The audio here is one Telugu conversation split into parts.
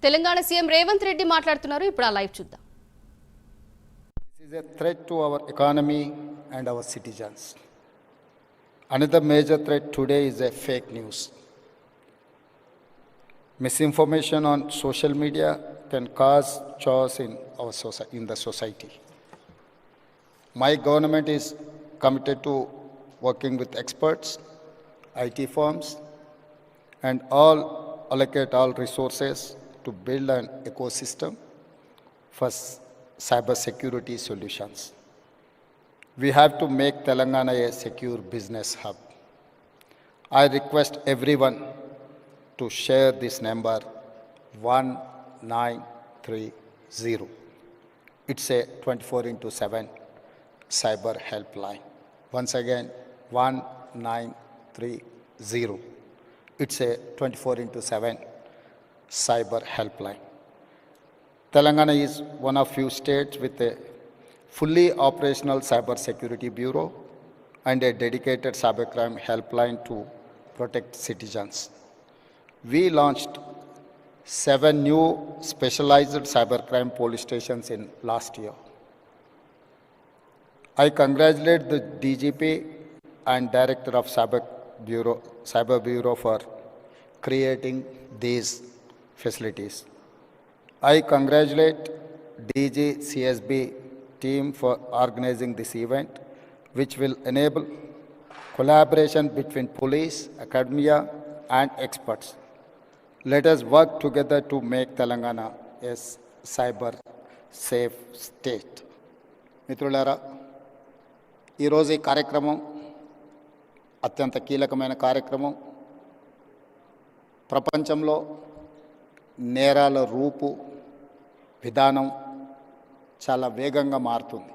తెలంగాణ సీఎం రేవంత్ రెడ్డి మాట్లాడుతున్నారు. ఇప్పుడు ఆ లైవ్ చూద్దాం. This is a threat to our economy and our citizens. Another major threat today is a fake news. Misinformation on social media can cause chaos in the society. My government is committed to working with experts, IT firms, and allocate all resources to build an ecosystem for cybersecurity solutions. We have to make Telangana a secure business hub. I request everyone to share this number 1930. It's a 24/7 cyber helpline. Once again, 1930. It's a 24/7 cyber helpline. Telangana is one of few states with a fully operational cyber security bureau and a dedicated cybercrime helpline to protect citizens. We launched 7 new specialized cybercrime police stations in last year. I congratulate the DGP and Director of Cyber Bureau for creating these facilities. I congratulate DG CSB team for organizing this event, which will enable collaboration between police, academia, and experts. Let us work together to make Telangana a cyber safe state. మిత్రులారా, ఈరోజు ఈ కార్యక్రమం అత్యంత కీలకమైన కార్యక్రమం. ప్రపంచంలో నేరాల రూపు విధానం చాలా వేగంగా మారుతుంది.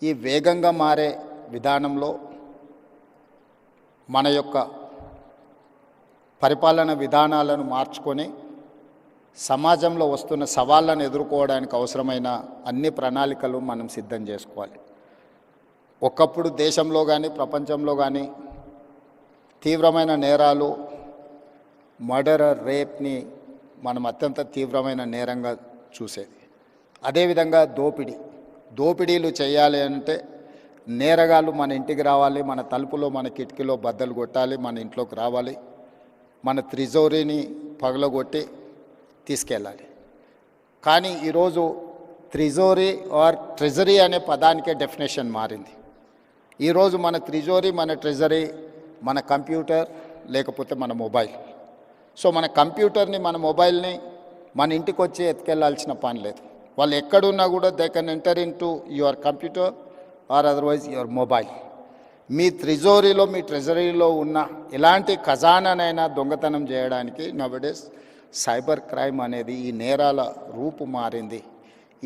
ఈ వేగంగా మారే విధానంలో మన యొక్క పరిపాలన విధానాలను మార్చుకొని సమాజంలో వస్తున్న సవాళ్ళను ఎదుర్కోవడానికి అవసరమైన అన్ని ప్రణాళికలు మనం సిద్ధం చేసుకోవాలి. ఒకప్పుడు దేశంలో కానీ ప్రపంచంలో కానీ తీవ్రమైన నేరాలు, మర్డర్, రేప్ని మనం అత్యంత తీవ్రమైన నేరంగా చూసేది. అదేవిధంగా దోపిడీలు చేయాలి అంటే నేరగాళ్ళు మన ఇంటికి రావాలి, మన తలుపులో మన కిటికీలో బద్దలు కొట్టాలి, మన ఇంట్లోకి రావాలి, మన త్రిజోరీని పగలగొట్టి తీసుకెళ్ళాలి. కానీ ఈరోజు త్రిజోరీ ఆర్ ట్రెజరీ అనే పదానికే డెఫినేషన్ మారింది. ఈరోజు మన త్రిజోరీ, మన ట్రెజరీ మన కంప్యూటర్ లేకపోతే మన మొబైల్. సో మన కంప్యూటర్ని, మన మొబైల్ని మన ఇంటికి వచ్చి ఎత్తుకెళ్లాల్సిన పని లేదు. వాళ్ళు ఎక్కడున్నా కూడా they can enter into your computer or otherwise your mobile. మీ త్రిజోరీలో, మీ ట్రెజరీలో ఉన్న ఎలాంటి ఖజానానైనా దొంగతనం చేయడానికి నవడేస్ సైబర్ క్రైమ్ అనేది ఈ నేరాల రూపు మారింది.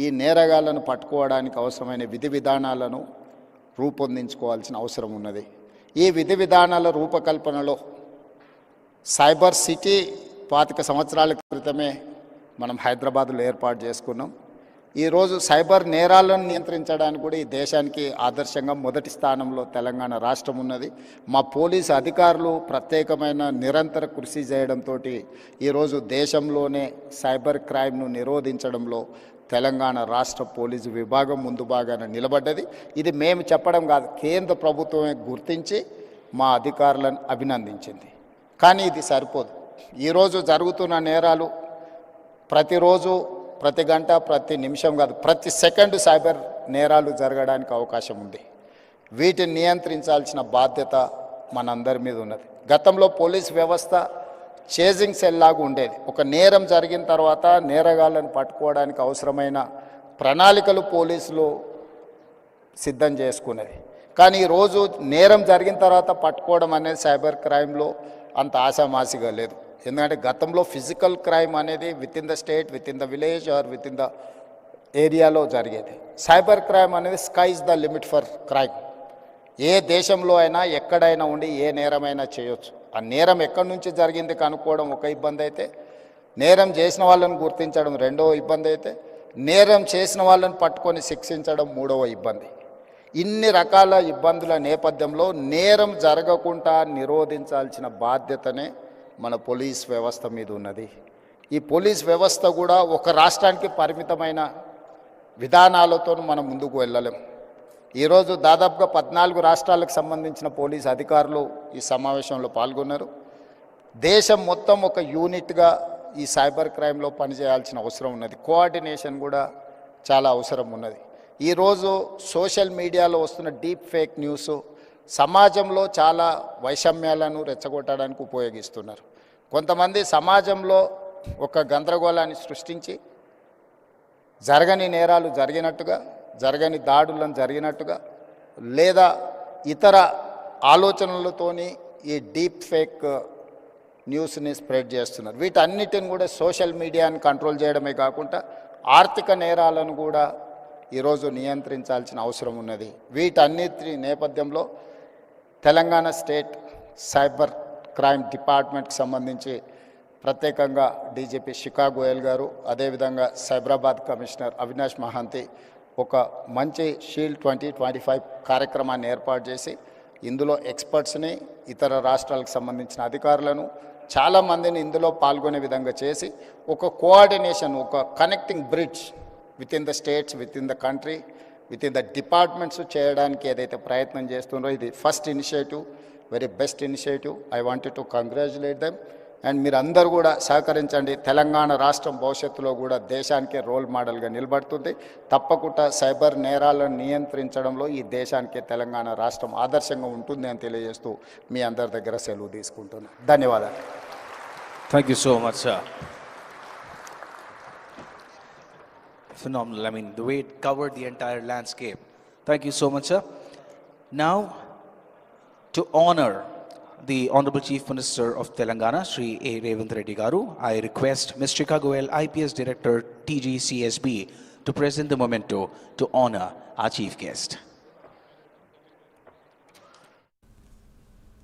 ఈ నేరగాళ్లను పట్టుకోవడానికి అవసరమైన విధి విధానాలను రూపొందించుకోవాల్సిన అవసరం ఉన్నది. ఈ విధి విధానాల రూపకల్పనలో సైబర్ సిటీ 25 సంవత్సరాల క్రితమే మనం హైదరాబాద్లో ఏర్పాటు చేసుకున్నాం. ఈరోజు సైబర్ నేరాలను నియంత్రించడానికి కూడా ఈ దేశానికి ఆదర్శంగా మొదటి స్థానంలో తెలంగాణ రాష్ట్రం ఉన్నది. మా పోలీసు అధికారులు ప్రత్యేకమైన నిరంతర కృషి చేయడంతో ఈరోజు దేశంలోనే సైబర్ క్రైమ్ను నిరోధించడంలో తెలంగాణ రాష్ట్ర పోలీసు విభాగం ముందు భాగాన నిలబడ్డది. ఇది మేము చెప్పడం కాదు, కేంద్ర ప్రభుత్వమే గుర్తించి మా అధికారులను అభినందించింది. కానీ ఇది సరిపోదు. ఈరోజు జరుగుతున్న నేరాలు ప్రతిరోజు, ప్రతి గంట, ప్రతి నిమిషం కాదు, ప్రతి సెకండ్ సైబర్ నేరాలు జరగడానికి అవకాశం ఉంది. వీటిని నియంత్రించాల్సిన బాధ్యత మనందరి మీద ఉన్నది. గతంలో పోలీస్ వ్యవస్థ చేజింగ్ సెల్ లాగా ఉండేది. ఒక నేరం జరిగిన తర్వాత నేరగాళ్లను పట్టుకోవడానికి అవసరమైన ప్రణాళికలు పోలీసులు సిద్ధం చేసుకునేది. కానీ ఈరోజు నేరం జరిగిన తర్వాత పట్టుకోవడం అనేది సైబర్ క్రైమ్లో అంత ఆశామాసిగా లేదు. ఎందుకంటే గతంలో ఫిజికల్ క్రైమ్ అనేది within the state, within the village or within the ఏరియాలో జరిగేది. సైబర్ క్రైమ్ అనేది sky is the limit for crime. ఏ దేశంలో అయినా ఎక్కడైనా ఉండి ఏ నేరమైనా చేయొచ్చు. ఆ నేరం ఎక్కడి నుంచి జరిగింది కనుక్కోవడం ఒక ఇబ్బంది అయితే, నేరం చేసిన వాళ్ళని గుర్తించడం రెండవ ఇబ్బంది అయితే, నేరం చేసిన వాళ్ళని పట్టుకొని శిక్షించడం మూడవ ఇబ్బంది. ఇన్ని రకాల ఇబ్బందుల నేపథ్యంలో నేరం జరగకుండా నిరోధించాల్సిన బాధ్యతనే మన పోలీస్ వ్యవస్థ మీద ఉన్నది. ఈ పోలీస్ వ్యవస్థ కూడా ఒక రాష్ట్రానికి పరిమితమైన విధానాలతో మనం ముందుకు వెళ్ళలేం. ఈరోజు దాదాపుగా 14 రాష్ట్రాలకు సంబంధించిన పోలీస్ అధికారులు ఈ సమావేశంలో పాల్గొన్నారు. దేశం మొత్తం ఒక యూనిట్గా ఈ సైబర్ క్రైమ్లో పనిచేయాల్సిన అవసరం ఉన్నది. కోఆర్డినేషన్ కూడా చాలా అవసరం ఉన్నది. ఈరోజు సోషల్ మీడియాలో వస్తున్న డీప్ ఫేక్ న్యూస్ సమాజంలో చాలా వైషమ్యాలను రెచ్చగొట్టడానికి ఉపయోగిస్తున్నారు. కొంతమంది సమాజంలో ఒక గందరగోళాన్ని సృష్టించి జరగని నేరాలు జరిగినట్టుగా, జరగని దాడులను జరిగినట్టుగా, లేదా ఇతర ఆలోచనలతోని ఈ డీప్ ఫేక్ న్యూస్ని స్ప్రెడ్ చేస్తున్నారు. వీటన్నిటిని కూడా సోషల్ మీడియాని కంట్రోల్ చేయడమే కాకుండా ఆర్థిక నేరాలను కూడా ఈరోజు నియంత్రించాల్సిన అవసరం ఉన్నది. వీటన్నిటి నేపథ్యంలో తెలంగాణ స్టేట్ సైబర్ క్రైమ్ డిపార్ట్మెంట్కి సంబంధించి ప్రత్యేకంగా డీజీపీ శిఖా గోయల్ గారు, అదేవిధంగా సైబరాబాద్ కమిషనర్ అవినాష్ మహాంతి ఒక మంచి షీల్డ్ 2025 కార్యక్రమాన్ని ఏర్పాటు చేసి ఇందులో ఎక్స్పర్ట్స్ని, ఇతర రాష్ట్రాలకు సంబంధించిన అధికారులను చాలామందిని ఇందులో పాల్గొనే విధంగా చేసి ఒక కోఆర్డినేషన్, ఒక connecting bridge with in the states, with in the country, with in the departments చేయడానికి ఏదైతే ప్రయత్నం చేస్తున్నారో ఇది first initiative, very best initiative. I wanted to congratulate them. And మీరు అందరూ కూడా సహకరించండి. తెలంగాణ రాష్ట్రం భవిష్యత్తులో కూడా దేశానికే రోల్ మోడల్గా నిలబడుతుంది. తప్పకుండా సైబర్ నేరాలను నియంత్రించడంలో ఈ దేశానికే తెలంగాణ రాష్ట్రం ఆదర్శంగా ఉంటుంది అని తెలియజేస్తూ మీ అందరి దగ్గర సెలవు తీసుకుంటున్నాను. ధన్యవాదాలు. Thank you so much, sir. Phenomenal. I mean, the way it covered the entire landscape. Thank you so much, sir. Now, to honor the Honorable Chief Minister of Telangana, Shri A. Revanth Reddy Garu, I request Ms. Shikha Goyal, IPS Director, TGCSB, to present the memento to honor our chief guest.